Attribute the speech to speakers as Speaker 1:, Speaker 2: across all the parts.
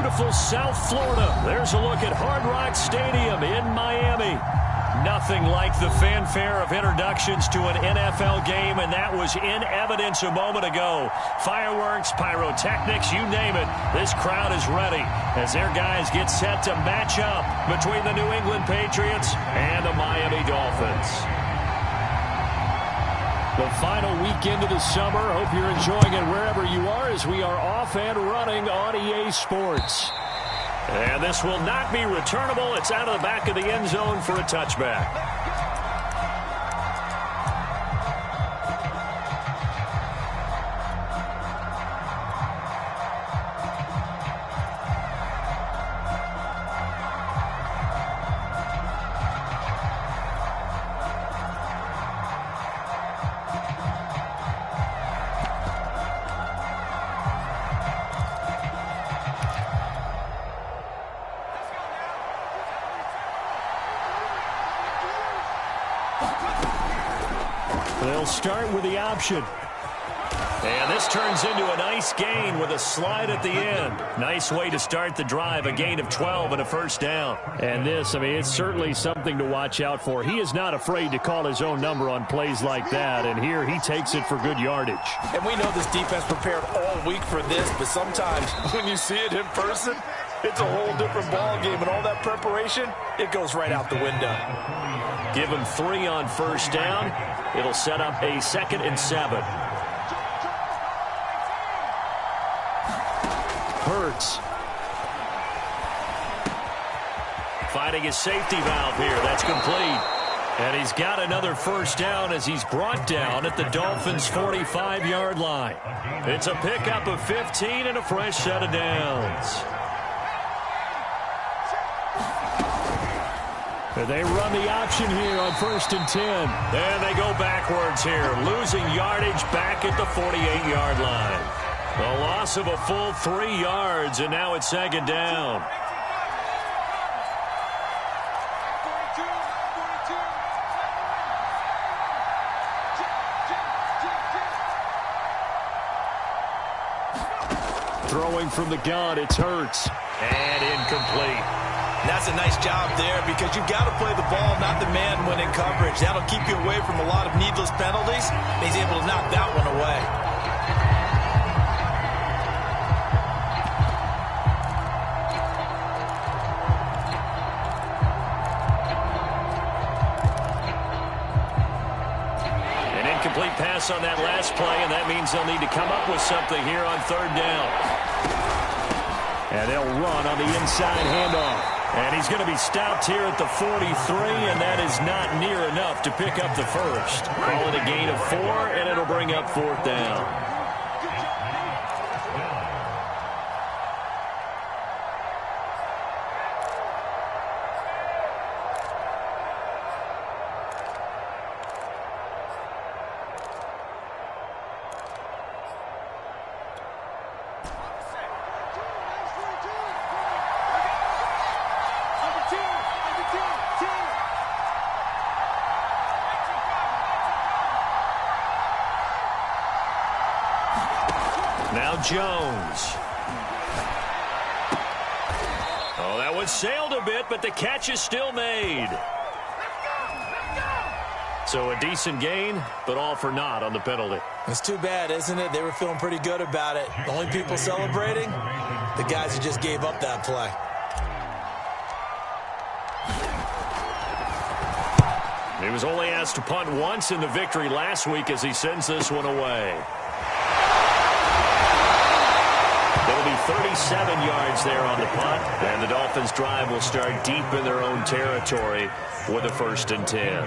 Speaker 1: beautiful South Florida. There's a look at Hard Rock Stadium in Miami. Nothing like the fanfare of introductions to an NFL game, and that was in evidence a moment ago. Fireworks, pyrotechnics, you name it. This crowd is ready as their guys get set to match up between the New England Patriots and the Miami Dolphins. The final weekend of the summer. Hope you're enjoying it wherever you are as we are off and running on EA Sports. And this will not be returnable. It's out of the back of the end zone for a touchback. They'll start with the option. And this turns into a nice gain with a slide at the end. Nice way to start the drive, a gain of 12 and a first down. And this, I mean, it's certainly something to watch out for. He is not afraid to call his own number on plays like that, and here he takes it for good yardage.
Speaker 2: And we know this defense prepared all week for this, but sometimes when you see it in person, it's a whole different ball game, and all that preparation, it goes right out the window.
Speaker 1: Give him 3 on first down. It'll set up a 2nd and 7. Hurts. Finding his safety valve here. That's complete. And he's got another first down as he's brought down at the Dolphins' 45-yard line. It's a pickup of 15 and a fresh set of downs. They run the option here on 1st and 10. And they go backwards here, losing yardage back at the 48-yard line. The loss of a full 3 yards, and now it's 2nd down. Throwing from the gun, it's Hurts. And incomplete.
Speaker 2: That's a nice job there because you've got to play the ball, not the man when in coverage. That'll keep you away from a lot of needless penalties. He's able to knock that one away.
Speaker 1: An incomplete pass on that last play, and that means they'll need to come up with something here on 3rd down. And they'll run on the inside handoff. And he's going to be stopped here at the 43, and that is not near enough to pick up the first. Call it a gain of 4, and it'll bring up 4th down. Now Jones. Oh, that one sailed a bit, but the catch is still made. So a decent gain, but all for naught on the penalty.
Speaker 2: It's too bad, isn't it? They were feeling pretty good about it. The only people celebrating, the guys who just gave up that play.
Speaker 1: He was only asked to punt once in the victory last week as he sends this one away. It'll be 37 yards there on the punt, and the Dolphins' drive will start deep in their own territory with a 1st and 10.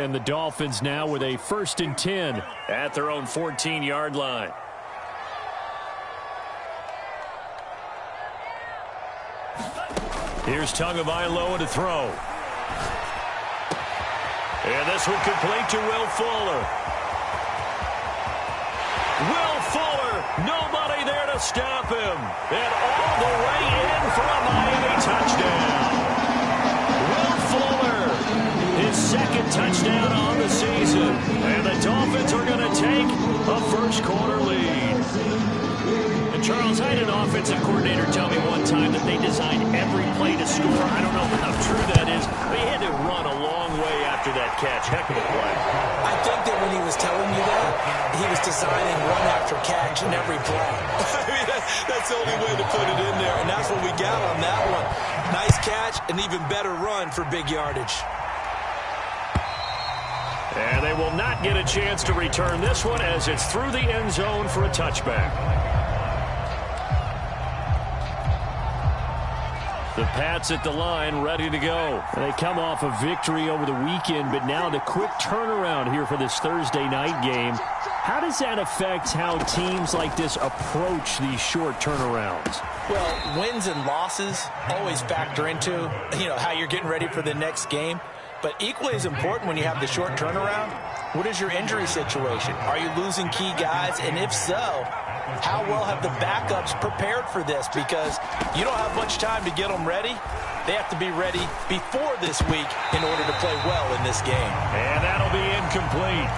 Speaker 1: And the Dolphins now with a 1st and 10 at their own 14-yard line. Here's Tagovailoa to throw. And this one complete to Will Fuller. Will Fuller Nobody there to stop him. And all the way in for a Miami touchdown. Will Fuller, his second touchdown on the season. And the Dolphins are going to take a first-quarter lead. And Charles, I had an offensive coordinator tell me one time that they designed every play to score. I don't know how true that is, but he had to run a long way after that catch. Heck of a play.
Speaker 2: I think that when he was telling you that, he was designing run after catch in every play. I mean, that's the only way to put it in there, and that's what we got on that one. Nice catch, an even better run for big yardage.
Speaker 1: And they will not get a chance to return this one as it's through the end zone for a touchback. The Pats at the line, ready to go. They come off a victory over the weekend, but now the quick turnaround here for this Thursday night game. How does that affect how teams like this approach these short turnarounds?
Speaker 2: Well, wins and losses always factor into, how you're getting ready for the next game. But equally as important when you have the short turnaround, what is your injury situation? Are you losing key guys? And if so, how well have the backups prepared for this? Because you don't have much time to get them ready. They have to be ready before this week in order to play well in this game.
Speaker 1: And that'll be incomplete.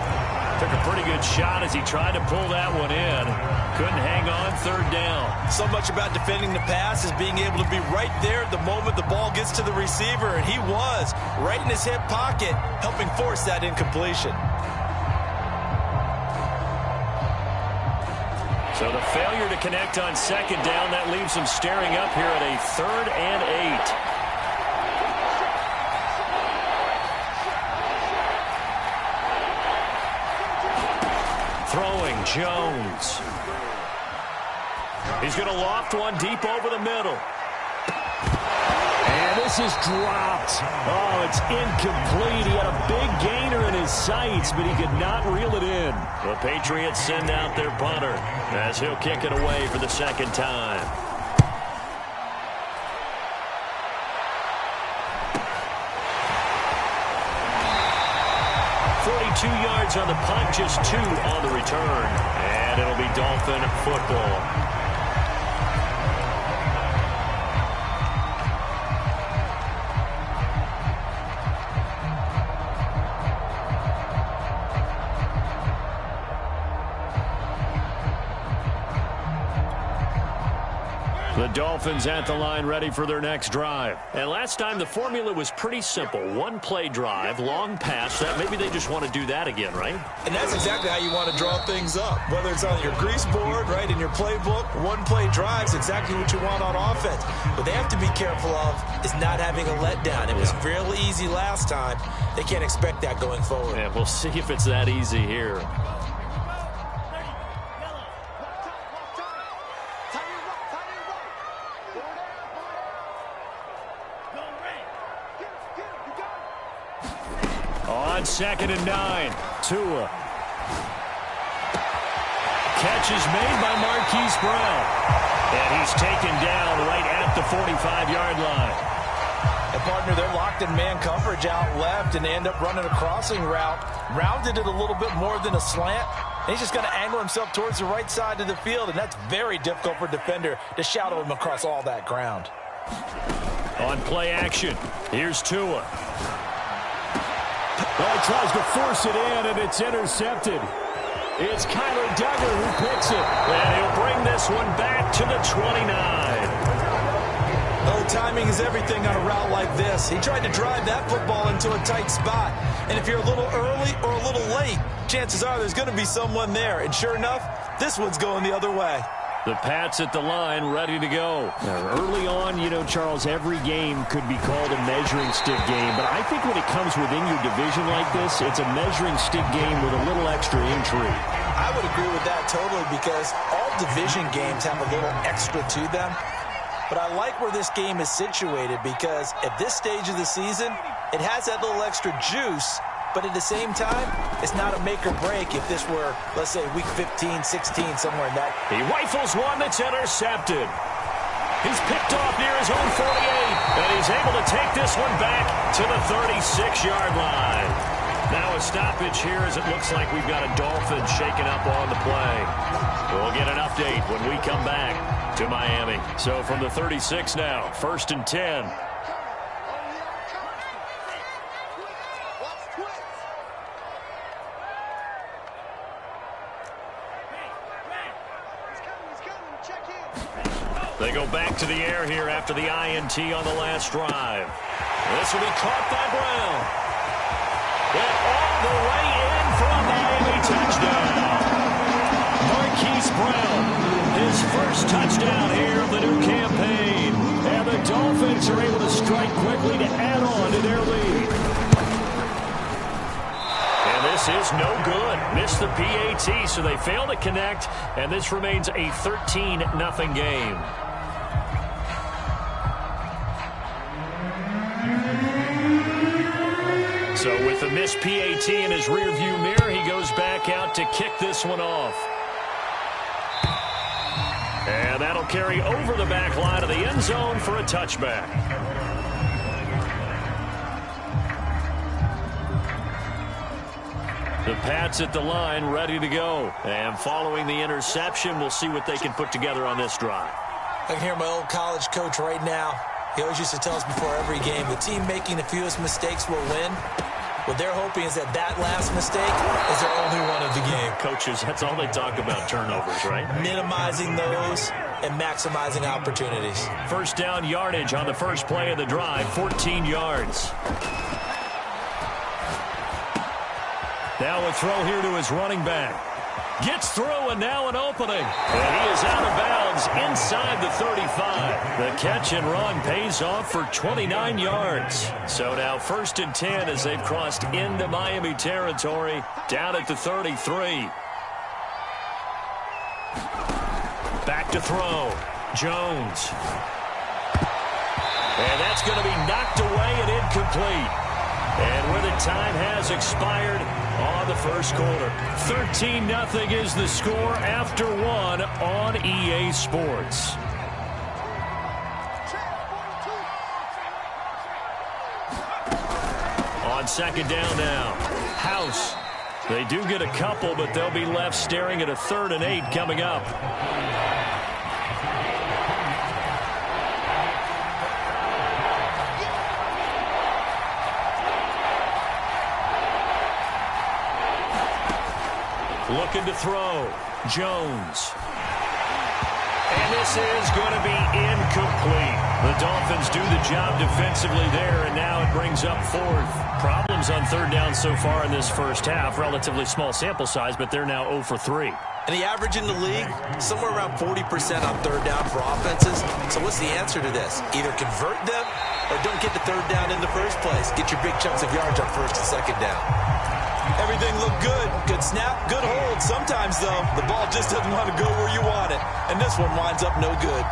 Speaker 1: Took a pretty good shot as he tried to pull that one in. Couldn't hang on third down.
Speaker 2: So much about defending the pass is being able to be right there at the moment the ball gets to the receiver. And he was right in his hip pocket, helping force that incompletion.
Speaker 1: So the failure to connect on second down, that leaves him staring up here at a 3rd and 8. Throwing, Jones. He's going to loft one deep over the middle. And this is dropped. Oh, it's incomplete. He had a big gainer in his sights, but he could not reel it in. The Patriots send out their punter as he'll kick it away for the second time. Yards on the punt, just 2 on the return. And it'll be Dolphin football. The Dolphins at the line ready for their next drive. And last time the formula was pretty simple. 1-play drive, long pass. That maybe they just want to do that again, right?
Speaker 2: And that's exactly how you want to draw things up. Whether it's on your grease board, right, in your playbook, 1-play drives, exactly what you want on offense. What they have to be careful of is not having a letdown. It was really easy last time. They can't expect that going forward.
Speaker 1: Yeah, we'll see if it's that easy here. On 2nd and 9, Tua. Catch is made by Marquise Brown. And he's taken down right at the 45-yard line.
Speaker 2: And partner, they're locked in man coverage out left, and they end up running a crossing route. Rounded it a little bit more than a slant. And he's just going to angle himself towards the right side of the field, and that's very difficult for a defender to shadow him across all that ground.
Speaker 1: On play action, here's Tua. Oh, he tries to force it in, and it's intercepted. It's Kyler Duggar who picks it. And he'll bring this one back to the 29.
Speaker 2: Oh, timing is everything on a route like this. He tried to drive that football into a tight spot. And if you're a little early or a little late, chances are there's going to be someone there. And sure enough, this one's going the other way.
Speaker 1: The Pats at the line, ready to go. Now, early on, Charles, every game could be called a measuring stick game. But I think when it comes within your division like this, it's a measuring stick game with a little extra intrigue.
Speaker 2: I would agree with that totally, because all division games have a little extra to them. But I like where this game is situated, because at this stage of the season, it has that little extra juice. But at the same time, it's not a make or break if this were, let's say, week 15, 16, somewhere in that.
Speaker 1: He rifles one that's intercepted. He's picked off near his own 48, and he's able to take this one back to the 36-yard line. Now a stoppage here as it looks like we've got a Dolphin shaking up on the play. We'll get an update when we come back to Miami. So from the 36 now, 1st and 10. They go back to the air here after the INT on the last drive. This will be caught by Brown. And all the way in for a Miami touchdown. Marquise Brown, his first touchdown here of the new campaign. And the Dolphins are able to strike quickly to add on to their lead. And this is no good. Missed the PAT, so they fail to connect. And this remains a 13-0 game. So with the missed PAT in his rearview mirror, he goes back out to kick this one off. And that'll carry over the back line of the end zone for a touchback. The Pats at the line, ready to go. And following the interception, we'll see what they can put together on this drive.
Speaker 2: I can hear my old college coach right now. He always used to tell us before every game, the team making the fewest mistakes will win. What they're hoping is that last mistake is their only one of the game.
Speaker 1: Coaches, that's all they talk about, turnovers, right?
Speaker 2: Minimizing those and maximizing opportunities.
Speaker 1: First down yardage on the first play of the drive, 14 yards. Now a throw here to his running back. Gets through, and now an opening. And he is out of bounds inside the 35. The catch and run pays off for 29 yards. So now 1st and 10 as they've crossed into Miami territory, down at the 33. Back to throw. Jones. And that's going to be knocked away and incomplete. And where the time has expired on the first quarter. 13-0 is the score after one on EA Sports. On second down now, House. They do get a couple, but they'll be left staring at a 3rd and 8 coming up. Looking to throw. Jones. And this is going to be incomplete. The Dolphins do the job defensively there, and now it brings up 4th. Problems on 3rd down so far in this first half. Relatively small sample size, but they're now 0 for 3.
Speaker 2: And the average in the league, somewhere around 40% on 3rd down for offenses. So what's the answer to this? Either convert them or don't get the 3rd down in the first place. Get your big chunks of yards on 1st and 2nd down. Everything looked good. Good snap, good hold. Sometimes, though, the ball just doesn't want to go where you want it. And this one winds up no good.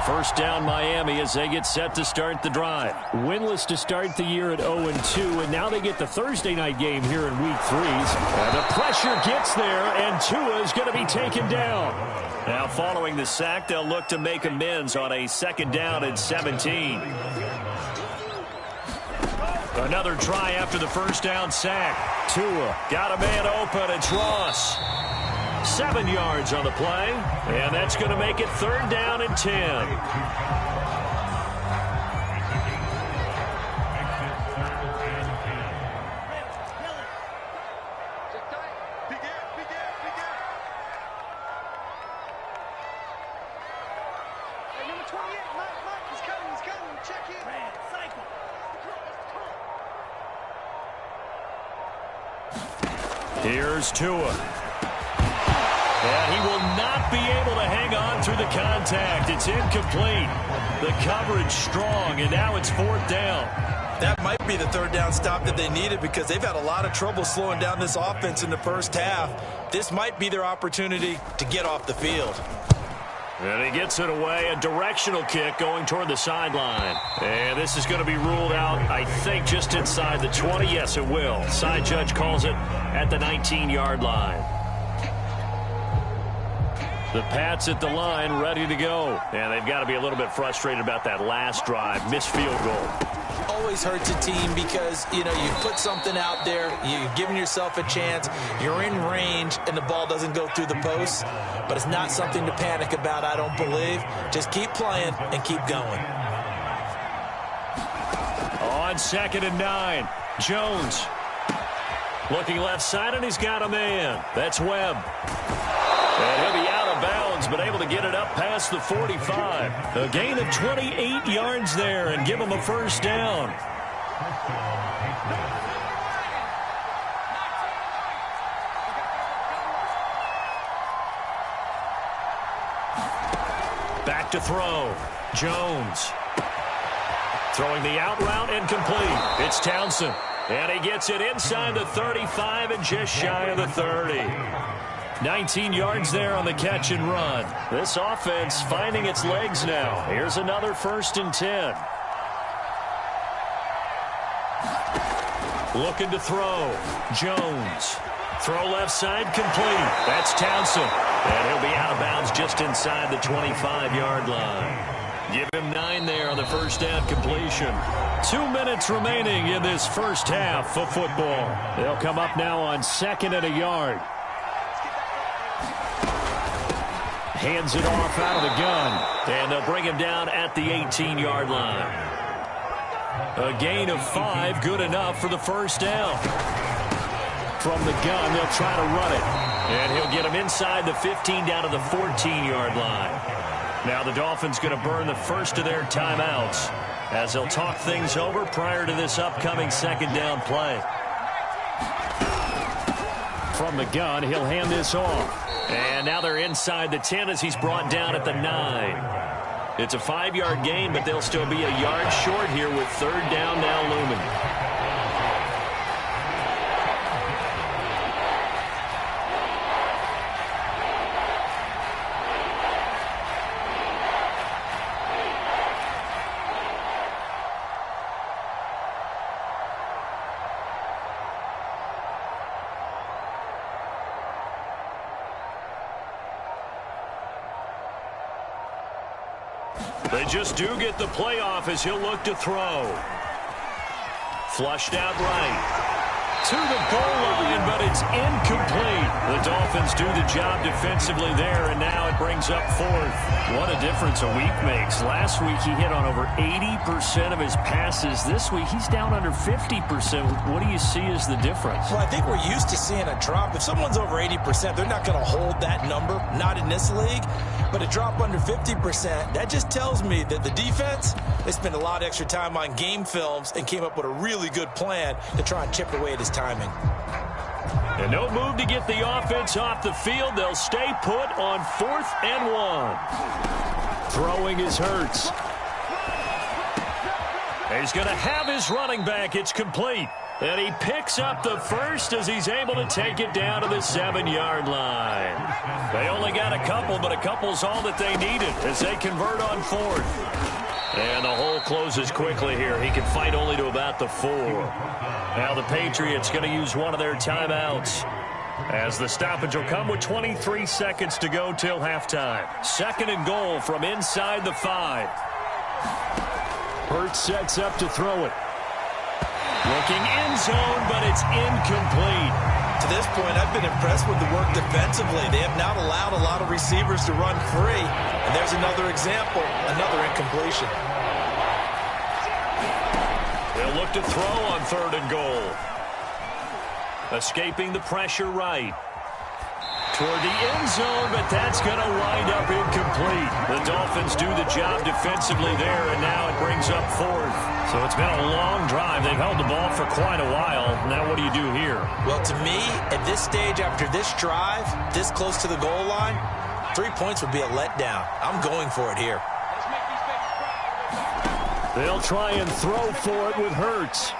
Speaker 1: First down Miami as they get set to start the drive. Winless to start the year at 0-2, and now they get the Thursday night game here in Week 3. And the pressure gets there, and Tua is going to be taken down. Now following the sack, they'll look to make amends on a 2nd down and 17. Another try after the first down sack. Tua got a man open. It's Ross. 7 yards on the play. And that's going to make it 3rd down and 10. Here's Tua. And he will not be able to hang on through the contact. It's incomplete. The coverage strong, and now it's 4th down.
Speaker 2: That might be the 3rd down stop that they needed because they've had a lot of trouble slowing down this offense in the first half. This might be their opportunity to get off the field.
Speaker 1: And he gets it away, a directional kick going toward the sideline. And this is going to be ruled out, I think, just inside the 20. Yes, it will. Side judge calls it at the 19-yard line. The Pats at the line, ready to go. And they've got to be a little bit frustrated about that last drive. Missed field goal.
Speaker 2: always hurts a team because, you put something out there, you're giving yourself a chance, you're in range, and the ball doesn't go through the post. But it's not something to panic about, I don't believe. Just keep playing and keep going.
Speaker 1: On 2nd and 9, Jones. Looking left side, and he's got a man. That's Webb. And he'll be out of bounds, but able to get it up past the 45. A gain of 28 yards there and give him a first down. Back to throw. Jones. Throwing the out route incomplete. It's Townsend. And he gets it inside the 35 and just shy of the 30. 19 yards there on the catch and run. This offense finding its legs now. Here's another 1st and 10. Looking to throw. Jones. Throw left side complete. That's Townsend. And he'll be out of bounds just inside the 25-yard line. Give him 9 there on the first down completion. 2 minutes remaining in this first half of football. They'll come up now on 2nd and a yard. Hands it off out of the gun. And they'll bring him down at the 18-yard line. A gain of 5, good enough for the first down. From the gun, they'll try to run it. And he'll get him inside the 15 down to the 14-yard line. Now the Dolphins going to burn the first of their timeouts as they'll talk things over prior to this upcoming 2nd down play. From the gun, he'll hand this off. And now they're inside the 10 as he's brought down at the 9. It's a 5-yard gain, but they'll still be a yard short here with 3rd down now looming. They just do get the playoff as he'll look to throw. Flushed out right. To the goal line, but it's incomplete. The Dolphins do the job defensively there, and now it brings up 4th. What a difference a week makes. Last week he hit on over 80% of his passes. This week he's down under 50%. What do you see as the difference?
Speaker 2: Well, I think we're used to seeing a drop. If someone's over 80%, they're not going to hold that number, not in this league. But a drop under 50%, that just tells me that the defense, they spent a lot of extra time on game films and came up with a really good plan to try and chip away at his timing.
Speaker 1: And no move to get the offense off the field. They'll stay put on 4th and 1. Throwing is Hurts. He's going to have his running back. It's complete. And he picks up the first as he's able to take it down to the 7-yard line. They only got a couple, but a couple's all that they needed as they convert on 4th. And the hole closes quickly here. He can fight only to about the 4. Now the Patriots going to use one of their timeouts as the stoppage will come with 23 seconds to go till halftime. 2nd and goal from inside the 5. Hurts sets up to throw it. Looking end zone, but it's incomplete.
Speaker 2: To this point, I've been impressed with the work defensively. They have not allowed a lot of receivers to run free. And there's another example, another incompletion.
Speaker 1: They'll look to throw on 3rd and goal. Escaping the pressure right. Toward the end zone, but that's going to wind up incomplete. The Dolphins do the job defensively there, and now it brings up 4th. So it's been a long drive. They've held the ball for quite a while. Now what do you do here?
Speaker 2: Well, to me, at this stage, after this drive, this close to the goal line, 3 points would be a letdown. I'm going for it here.
Speaker 1: They'll try and throw for it with Hurts.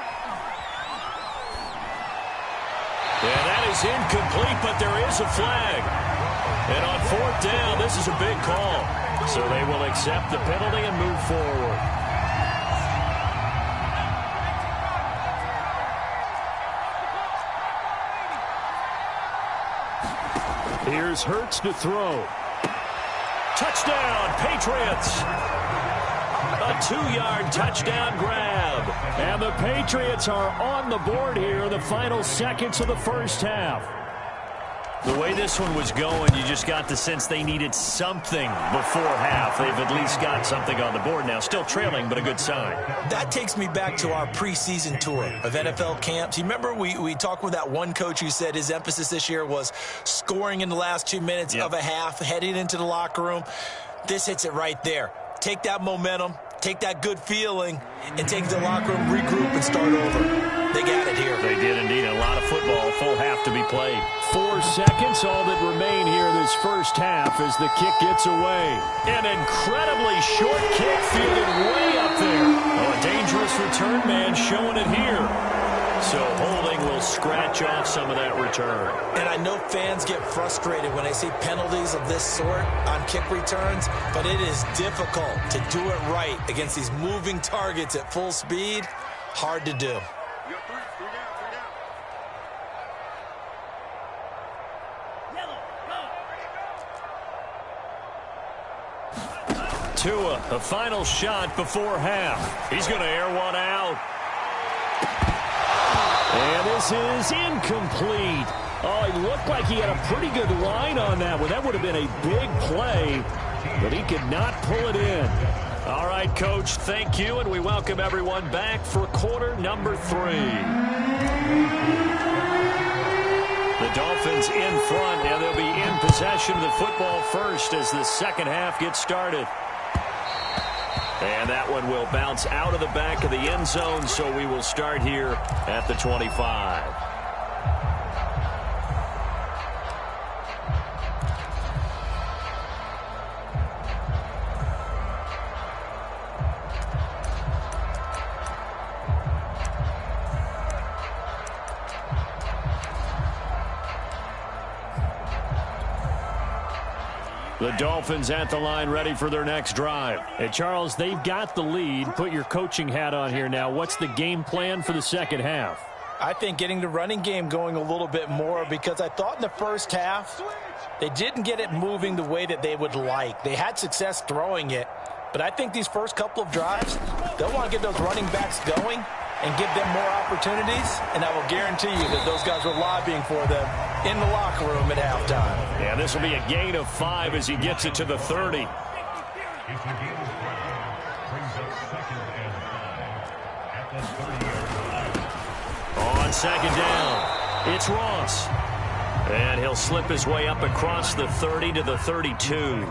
Speaker 1: And that is incomplete, but there is a flag. And on 4th down, this is a big call. So they will accept the penalty and move forward. Here's Hurts to throw. Touchdown, Patriots. A 2-yard touchdown grab.
Speaker 3: And the Patriots are on the board here in the final seconds of the first half.
Speaker 1: The way this one was going, you just got the sense they needed something before half. They've at least got something on the board now. Still trailing, but a good sign.
Speaker 2: That takes me back to our preseason tour of NFL camps. You remember we talked with that one coach who said his emphasis this year was scoring in the last 2 minutes of a half, heading into the locker room. This hits it right there. Take that momentum, take that good feeling, and take it to the locker room, regroup, and start over. They got it here.
Speaker 1: They did indeed. A lot of football, full half to be played.
Speaker 3: 4 seconds, all that remain here this first half as the kick gets away.
Speaker 1: An incredibly short kick fielded way up there. Oh, a dangerous return man showing it here. So holding will scratch off some of that return.
Speaker 2: And I know fans get frustrated when they see penalties of this sort on kick returns, but it is difficult to do it right against these moving targets at full speed. Hard to do.
Speaker 1: Tua, a final shot before half. He's going to air one out.
Speaker 3: And this is incomplete. Oh, he looked like he had a pretty good line on that one. That would have been a big play, but he could not pull it in.
Speaker 1: All right, Coach, thank you, and we welcome everyone back for quarter number 3. The Dolphins in front, and they'll be in possession of the football first as the second half gets started. And that one will bounce out of the back of the end zone, so we will start here at the 25. The Dolphins at the line ready for their next drive.
Speaker 3: Hey, Charles, they've got the lead. Put your coaching hat on here now. What's the game plan for the second half?
Speaker 2: I think getting the running game going a little bit more, because I thought in the first half they didn't get it moving the way that they would like. They had success throwing it, but I think these first couple of drives, they'll want to get those running backs going and give them more opportunities, and I will guarantee you that those guys were lobbying for them in the locker room at halftime.
Speaker 1: Yeah, this will be a gain of 5 as he gets it to the 30. On second down, it's Ross. And he'll slip his way up across the 30 to the 32.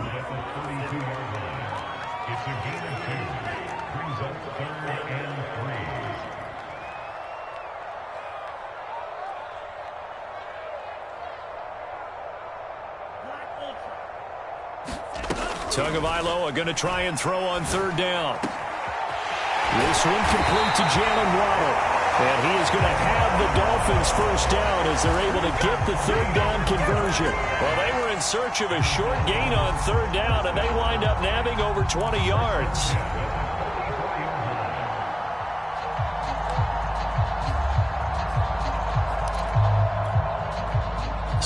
Speaker 1: Tagovailoa going to try and throw on third down.
Speaker 3: This one complete to Jalen Waddle.
Speaker 1: And he is going to have the Dolphins first down as they're able to get the third down conversion. Well, they were in search of a short gain on third down, and they wind up nabbing over 20 yards.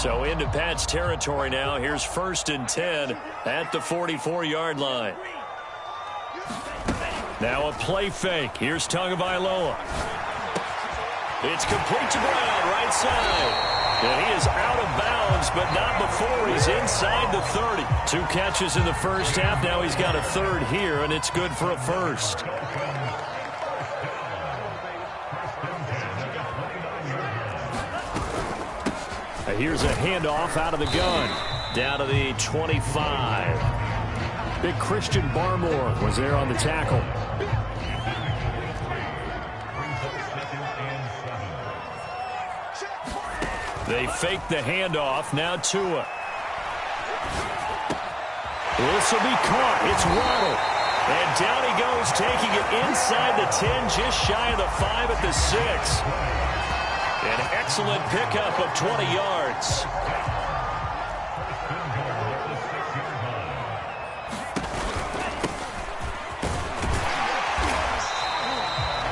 Speaker 1: So into Pat's territory now. Here's 1st and 10 at the 44-yard line. Now a play fake. Here's Tagovailoa. It's complete to Brown, right side. And he is out of bounds, but not before he's inside the 30. 2 catches in the first half. Now he's got a third here, and it's good for a first. Here's a handoff out of the gun. Down to the 25.
Speaker 3: Big Christian Barmore was there on the tackle.
Speaker 1: They fake the handoff. Now Tua. This will be caught. It's Waddle. And down he goes, taking it inside the 10, just shy of the 5 at the 6. An excellent pickup of 20 yards.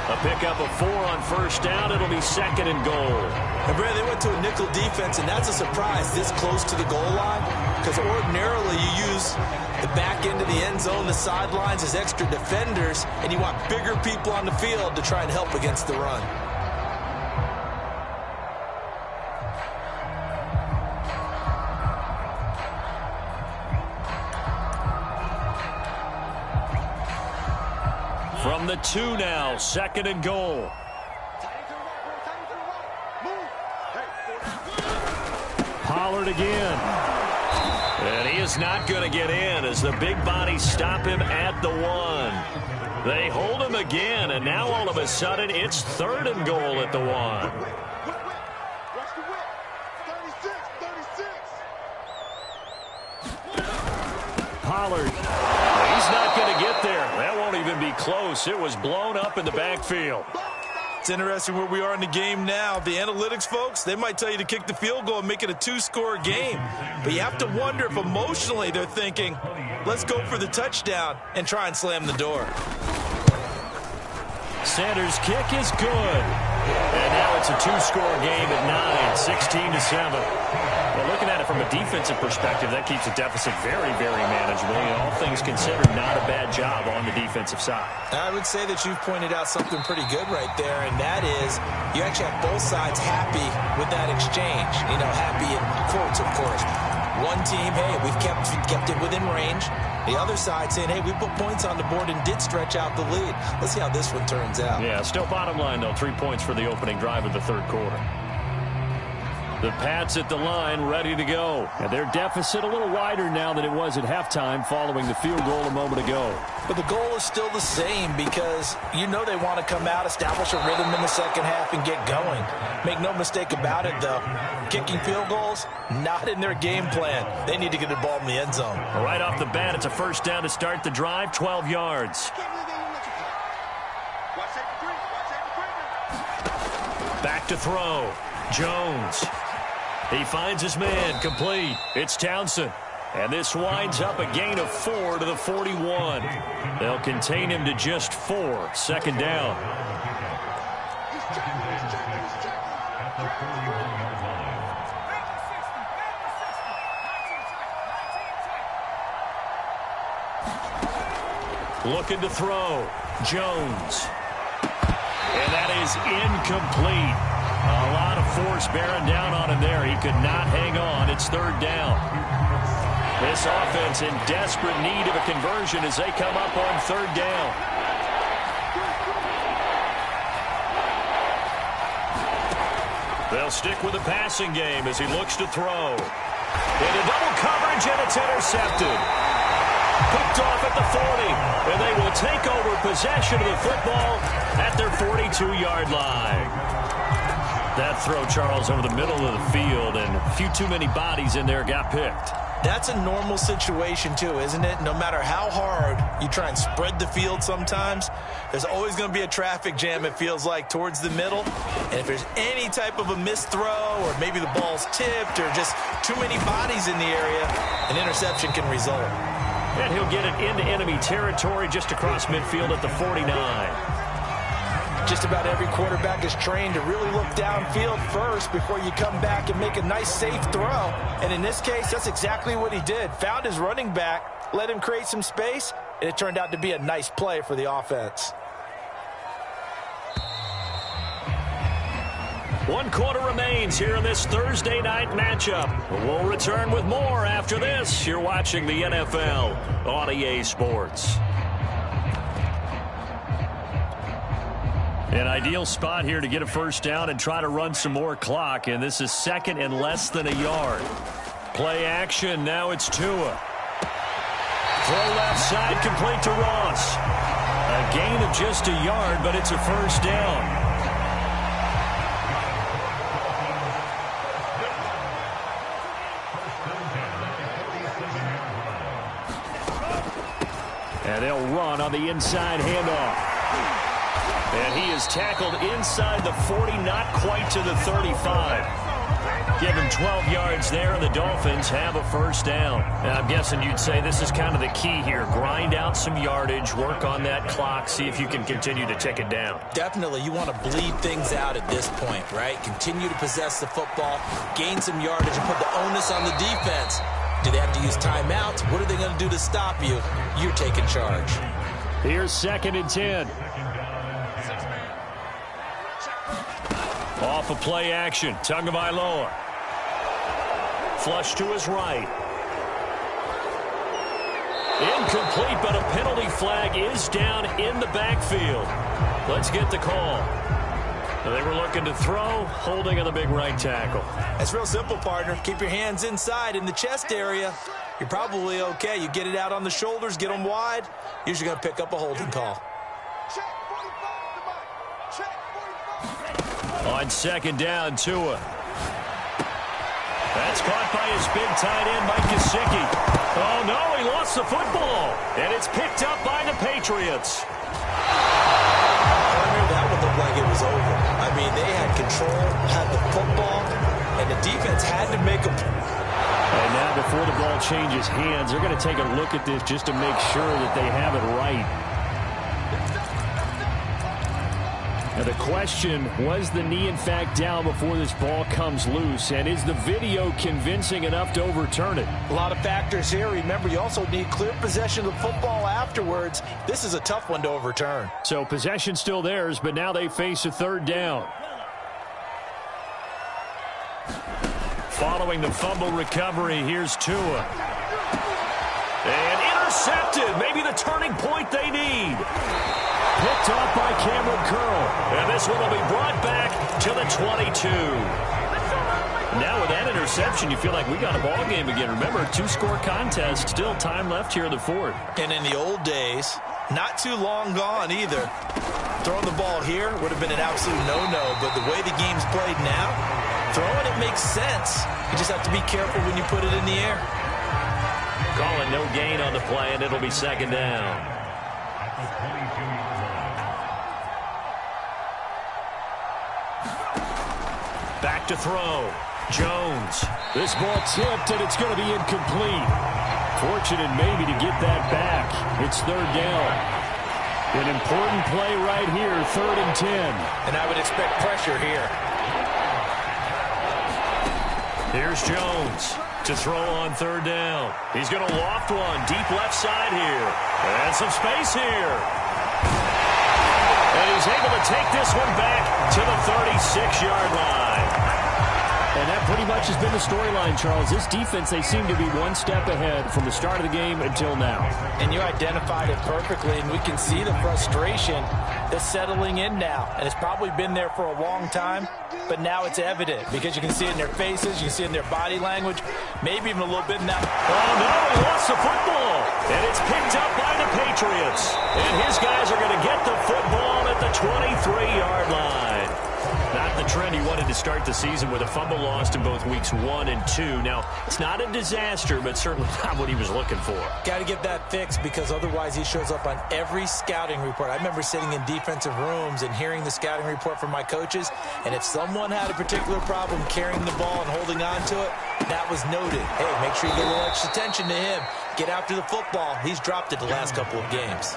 Speaker 1: A pickup of 4 on first down. It'll be 2nd and goal.
Speaker 2: And Brad, they went to a nickel defense, and that's a surprise this close to the goal line, because ordinarily you use the back end of the end zone, the sidelines, his extra defenders, and you want bigger people on the field to try and help against the run.
Speaker 1: From the 2 now, 2nd and goal. Pollard again. And he is not going to get in as the big bodies stop him at the 1. They hold him again, and now all of a sudden it's 3rd and goal at the 1. Pollard. He's not going to get there. That won't even be close. It was blown up in the backfield.
Speaker 2: It's interesting where we are in the game now. The analytics folks, they might tell you to kick the field goal and make it a 2-score game. But you have to wonder if emotionally they're thinking, let's go for the touchdown and try and slam the door.
Speaker 1: Sanders' kick is good. And now it's a 2-score game at 9, 16-7. Well, looking at it from a defensive perspective, that keeps the deficit very, very manageable. And all things considered, not a bad job on the defensive side.
Speaker 2: I would say that you've pointed out something pretty good right there, and that is you actually have both sides happy with that exchange. You know, happy in quotes, of course. One team, hey, we've kept it within range. The other side saying, hey, we put points on the board and did stretch out the lead. Let's see how this one turns out.
Speaker 1: Yeah, still bottom line, though. 3 points for the opening drive of the 3rd quarter. The Pats at the line, ready to go. And their deficit a little wider now than it was at halftime following the field goal a moment ago.
Speaker 2: But the goal is still the same because you know they want to come out, establish a rhythm in the second half, and get going. Make no mistake about it, though. Kicking field goals, not in their game plan. They need to get the ball in the end zone.
Speaker 1: Right off the bat, it's a 1st down to start the drive, 12 yards. Back to throw. Jones. He finds his man, complete. It's Townsend. And this winds up a gain of 4 to the 41. They'll contain him to just 4. 2nd down. Looking to throw. Jones. And that is incomplete. A lot of force bearing down on him there. He could not hang on. It's 3rd down. This offense in desperate need of a conversion as they come up on 3rd down. They'll stick with the passing game as he looks to throw. Into double coverage, and it's intercepted. Picked off at the 40, and they will take over possession of the football at their 42-yard line. That throw, Charles, over the middle of the field, and a few too many bodies in there got picked.
Speaker 2: That's a normal situation, too, isn't it? No matter how hard you try and spread the field sometimes, there's always going to be a traffic jam, it feels like, towards the middle. And if there's any type of a missed throw or maybe the ball's tipped or just too many bodies in the area, an interception can result.
Speaker 1: And he'll get it into enemy territory just across midfield at the 49.
Speaker 2: Just about every quarterback is trained to really look downfield first before you come back and make a nice, safe throw. And in this case, that's exactly what he did. Found his running back, let him create some space, and it turned out to be a nice play for the offense.
Speaker 1: 1 quarter remains here in this Thursday night matchup. We'll return with more after this. You're watching the NFL on EA Sports. An ideal spot here to get a 1st down and try to run some more clock, and this is 2nd and less than a yard. Play action, now it's Tua. Throw left side, complete to Ross. A gain of just a yard, but it's a 1st down. And they'll run on the inside handoff. And he is tackled inside the 40, not quite to the 35. Give him 12 yards there, and the Dolphins have a 1st down. And I'm guessing you'd say this is kind of the key here. Grind out some yardage, work on that clock, see if you can continue to tick it down.
Speaker 2: Definitely, you want to bleed things out at this point, right? Continue to possess the football, gain some yardage, and put the onus on the defense. Do they have to use timeouts? What are they going to do to stop you? You're taking charge.
Speaker 3: Here's 2nd and 10.
Speaker 1: Off of play action. Tagovailoa. Flush to his right. Incomplete, but a penalty flag is down in the backfield. Let's get the call. They were looking to throw, holding on the big right tackle.
Speaker 2: That's real simple, partner. Keep your hands inside in the chest area. You're probably okay. You get it out on the shoulders, get them wide. Usually going to pick up a holding call.
Speaker 1: On 2nd down, Tua. That's caught by his big tight end, Mike Gesicki. Oh, no, he lost the football. And it's picked up by the Patriots.
Speaker 2: That one looked like it was over. I mean, they had control, had the football, and the defense had to make them.
Speaker 3: And now before the ball changes hands, they're going to take a look at this just to make sure that they have it right. Now the question, was the knee in fact down before this ball comes loose? And is the video convincing enough to overturn it?
Speaker 2: A lot of factors here. Remember, you also need clear possession of the football afterwards. This is a tough one to overturn.
Speaker 3: So possession still theirs, but now they face a 3rd down.
Speaker 1: Following the fumble recovery, here's Tua. And intercepted. Maybe the turning point they need. Picked off by Cameron Curl. And this one will be brought back to the 22. Now with that interception, you feel like we got a ball game again. Remember, 2-score contest, still time left here in the 4th.
Speaker 2: And in the old days, not too long gone either. Throwing the ball here would have been an absolute no-no. But the way the game's played now, throwing it makes sense. You just have to be careful when you put it in the air.
Speaker 1: Calling no gain on the play, and it'll be 2nd down. Back to throw. Jones.
Speaker 3: This ball tipped, and it's going to be incomplete. Fortunate maybe to get that back. It's 3rd down. An important play right here, 3rd and 10.
Speaker 2: And I would expect pressure here.
Speaker 1: Here's Jones to throw on 3rd down. He's going to loft one deep left side here. And some space here. And he's able to take this one back to the 36-yard line.
Speaker 3: And that pretty much has been the storyline, Charles. This defense, they seem to be one step ahead from the start of the game until now.
Speaker 2: And you identified it perfectly, and we can see the frustration that's settling in now. And it's probably been there for a long time, but now it's evident because you can see it in their faces, you can see it in their body language, maybe even a little bit in that.
Speaker 1: Oh, no, he lost the football. And it's picked up by the Patriots. And his guys are going to get the football at the 23-yard line. Not the trend he wanted to start the season with a fumble lost in both weeks 1 and 2. Now, it's not a disaster, but certainly not what he was looking for.
Speaker 2: Got to get that fixed because otherwise he shows up on every scouting report. I remember sitting in defensive rooms and hearing the scouting report from my coaches, and if someone had a particular problem carrying the ball and holding on to it, that was noted. Hey, make sure you get a little extra attention to him. Get after the football. He's dropped it the last couple of games.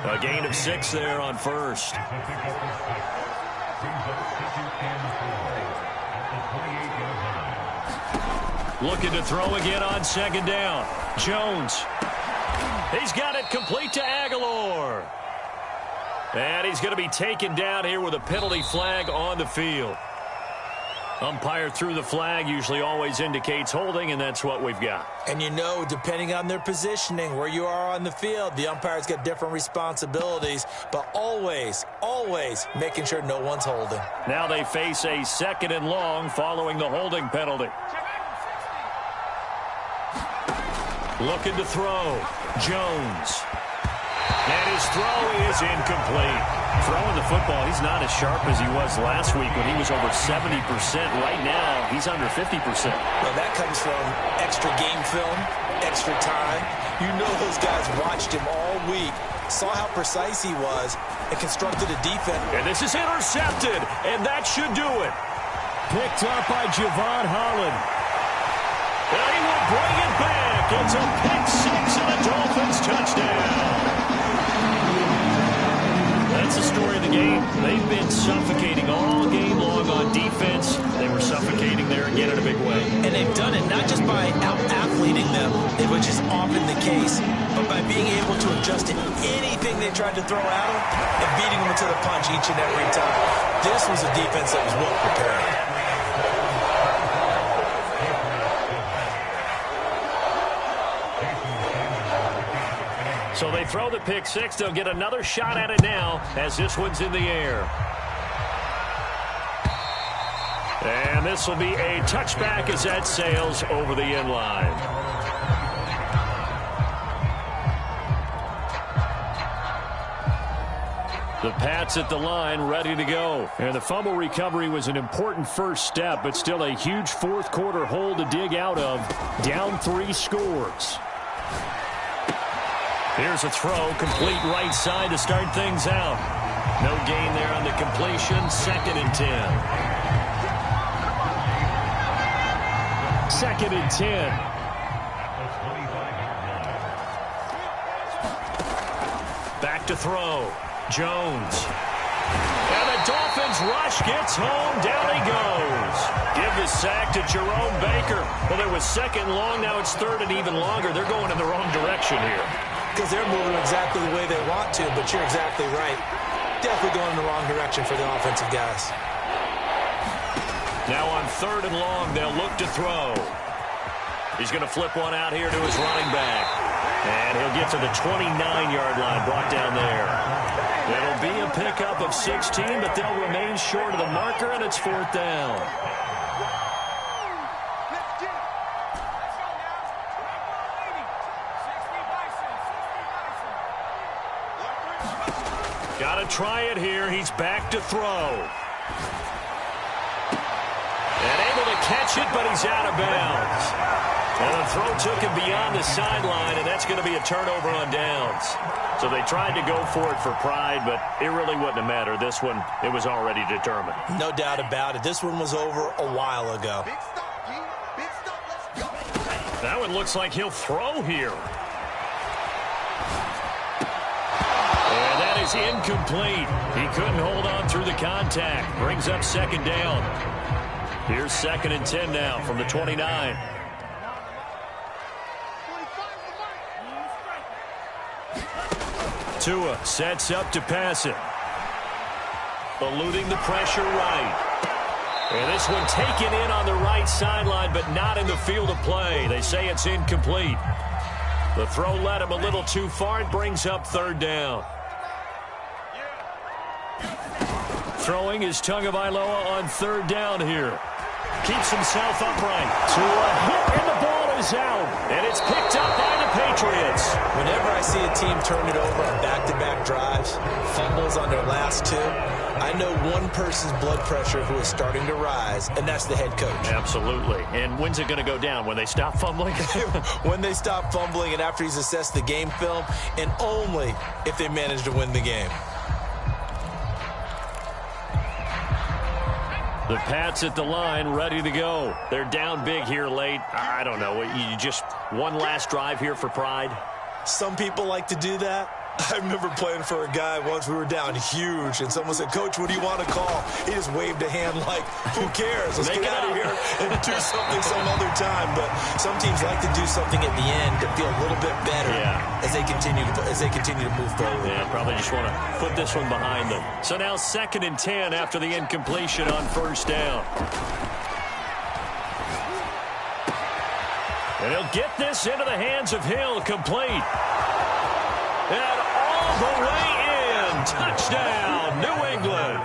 Speaker 1: A gain of 6 there on 1st. Looking to throw again on 2nd down. Jones. He's got it complete to Aguilar. And he's going to be taken down here with a penalty flag on the field. Umpire threw the flag, usually always indicates holding, and that's what we've got.
Speaker 2: And you know, depending on their positioning, where you are on the field, the umpire's got different responsibilities, but always, always making sure no one's holding.
Speaker 1: Now they face a 2nd and long following the holding penalty. Looking to throw. Jones. And his throw is incomplete. Throwing the football, he's not as sharp as he was last week when he was over 70%. Right now, he's under 50%.
Speaker 2: Well, that comes from extra game film, extra time. You know those guys watched him all week, saw how precise he was, and constructed a defense.
Speaker 1: And this is intercepted, and that should do it.
Speaker 3: Picked up by Javon Holland.
Speaker 1: And he will bring it back. It's a pick 6 and a Dolphins touchdown. That's the story of the the game. They've been suffocating all game long on defense. They were suffocating there again in a big way.
Speaker 2: And they've done it not just by out-athleting them, which is often the case, but by being able to adjust to anything they tried to throw at them and beating them to the punch each and every time. This was a defense that was well prepared.
Speaker 1: So they throw the pick six. They'll get another shot at it now as this one's in the air. And this will be a touchback as that sails over the end line. The Pats at the line, ready to go. And the fumble recovery was an important first step, but still a huge fourth quarter hole to dig out of. Down 3 scores. Here's a throw, complete right side to start things out. No gain there on the completion, 2nd and 10. 2nd and 10. Back to throw. Jones. And the Dolphins rush gets home. Down he goes. Give the sack to Jerome Baker. Well, it was 2nd long. Now it's 3rd and even longer. They're going in the wrong direction here.
Speaker 2: Because they're moving exactly the way they want to, but you're exactly right. Definitely going in the wrong direction for the offensive guys.
Speaker 1: Now on 3rd and long, they'll look to throw. He's going to flip one out here to his running back. And he'll get to the 29-yard line, brought down there. It'll be a pickup of 16, but they'll remain short of the marker, and it's 4th down. Got to try it here. He's back to throw. And able to catch it, but he's out of bounds. And the throw took him beyond the sideline, and that's going to be a turnover on downs. So they tried to go for it for pride, but it really wouldn't have mattered. This one, it was already determined.
Speaker 2: No doubt about it. This one was over a while ago.
Speaker 1: That one looks like he'll throw here. Is incomplete. He couldn't hold on through the contact. Brings up 2nd down. Here's 2nd and 10 now from the 29. Tua sets up to pass it. Eluding the pressure right. And this one taken in on the right sideline, but not in the field of play. They say it's incomplete. The throw led him a little too far. It brings up 3rd down. Throwing is Tagovailoa on 3rd down here. Keeps himself upright. To a hit, and the ball is out. And it's picked up by the Patriots.
Speaker 2: Whenever I see a team turn it over on back-to-back drives, fumbles on their last 2, I know one person's blood pressure who is starting to rise, and that's the head coach.
Speaker 1: Absolutely. And when's it going to go down? When they stop fumbling?
Speaker 2: When they stop fumbling and after he's assessed the game film, and only if they manage to win the game.
Speaker 1: The Pats at the line, ready to go. They're down big here late. I don't know. You just one last drive here for pride?
Speaker 2: Some people like to do that. I remember playing for a guy once. We were down huge, and someone said, "Coach, what do you want to call?" He just waved a hand like, "Who cares? Let's get out of here and do something some other time." But some teams like to do something at the end to feel a little bit better as they continue to move forward.
Speaker 1: Yeah, probably just want to put this one behind them. So now 2nd and 10 after the incompletion on 1st down. And he'll get this into the hands of Hill, complete. And all the way in. Touchdown, New England.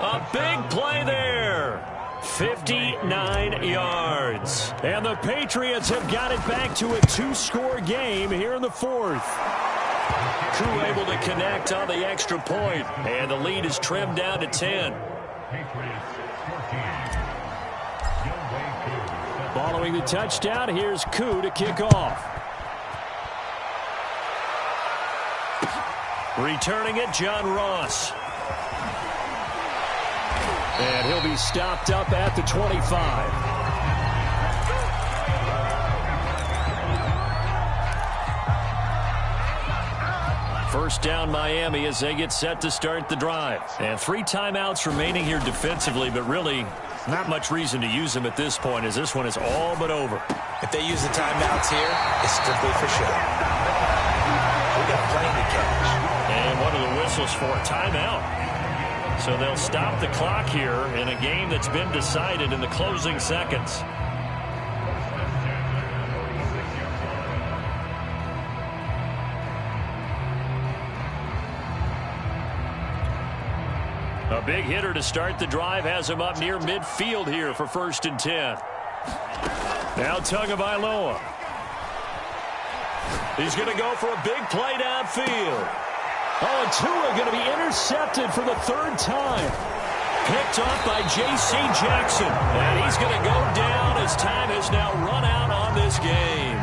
Speaker 1: A big play there. 59 yards. And the Patriots have got it back to a 2-score game here in the 4th. Crew able to connect on the extra point. And the lead is trimmed down to 10. Following the touchdown, here's Koo to kick off. Returning it, John Ross. And he'll be stopped up at the 25. First down Miami as they get set to start the drive. And 3 timeouts remaining here defensively, but really not much reason to use them at this point as this one is all but over.
Speaker 2: If they use the timeouts here, it's strictly for show. We got a plane to catch.
Speaker 1: And what are the whistles for? Timeout. So they'll stop the clock here in a game that's been decided in the closing seconds. A big hitter to start the drive has him up near midfield here for 1st and 10. Now Tagovailoa. He's going to go for a big play downfield.
Speaker 3: Oh, and Tua going to be intercepted for the 3rd time.
Speaker 1: Picked off by J.C. Jackson. And he's going to go down as time has now run out on this game.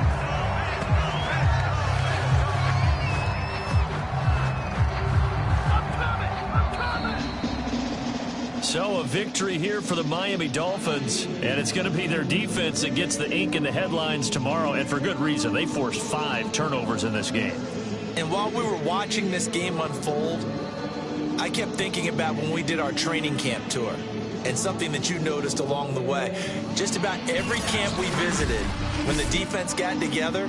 Speaker 1: So a victory here for the Miami Dolphins, and it's going to be their defense that gets the ink in the headlines tomorrow, and for good reason. They forced 5 turnovers in this game.
Speaker 2: And while we were watching this game unfold, I kept thinking about when we did our training camp tour and something that you noticed along the way. Just about every camp we visited, when the defense got together,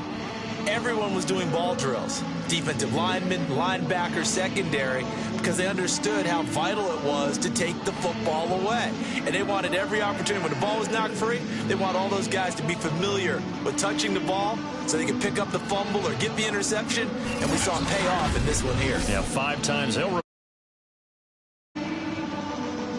Speaker 2: everyone was doing ball drills. Defensive linemen, linebackers, secondary, because they understood how vital it was to take the football away. And they wanted every opportunity. When the ball was knocked free, they want all those guys to be familiar with touching the ball so they can pick up the fumble or get the interception. And we saw it pay off in this one here.
Speaker 1: Yeah, 5 times they'll.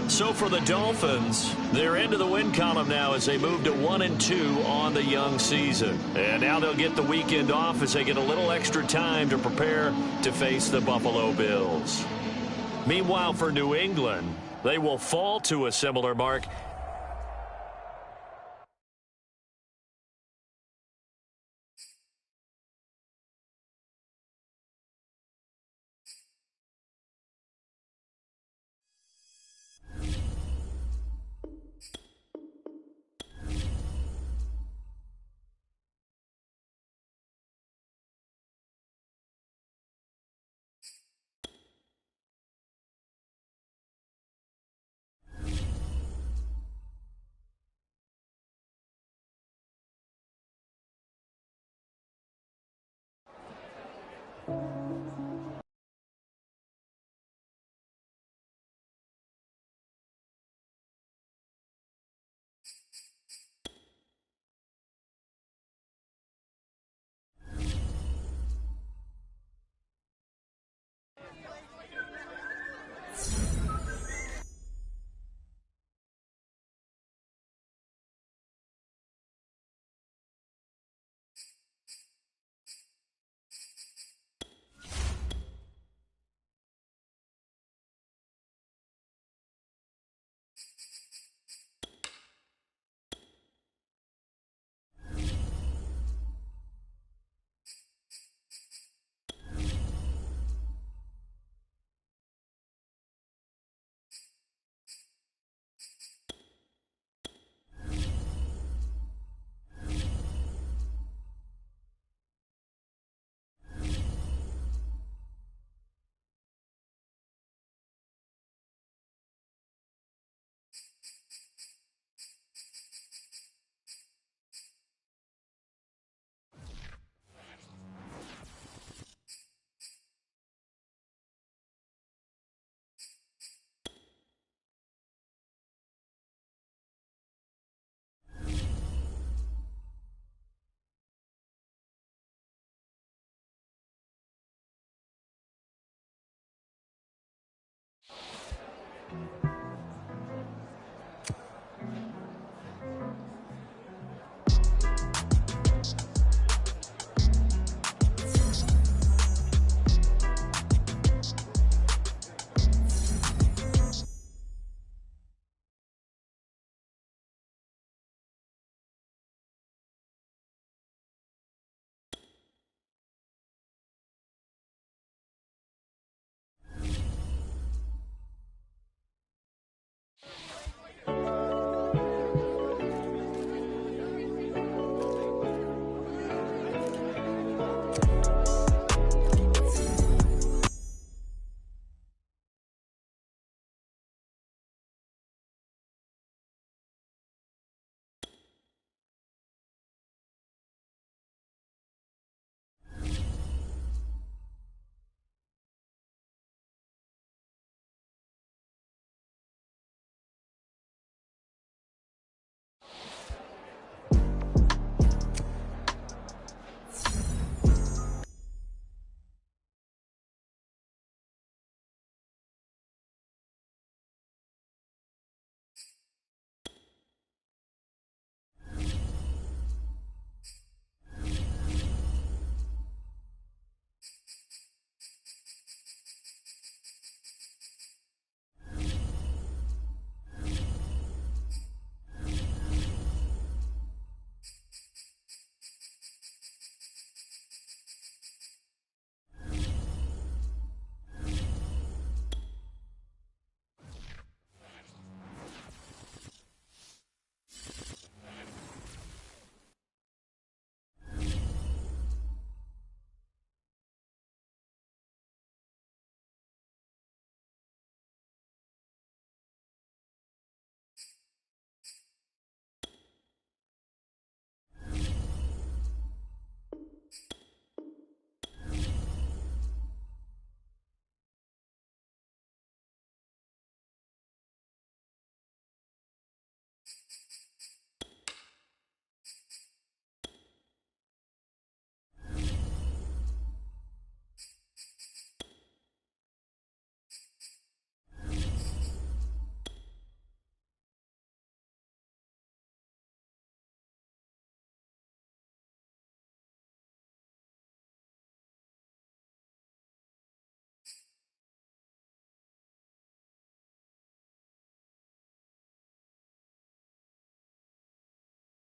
Speaker 1: So for the Dolphins, they're into the win column now as they move to 1-2 on the young season. And now they'll get the weekend off as they get a little extra time to prepare to face the Buffalo Bills. Meanwhile, for New England, they will fall to a similar mark.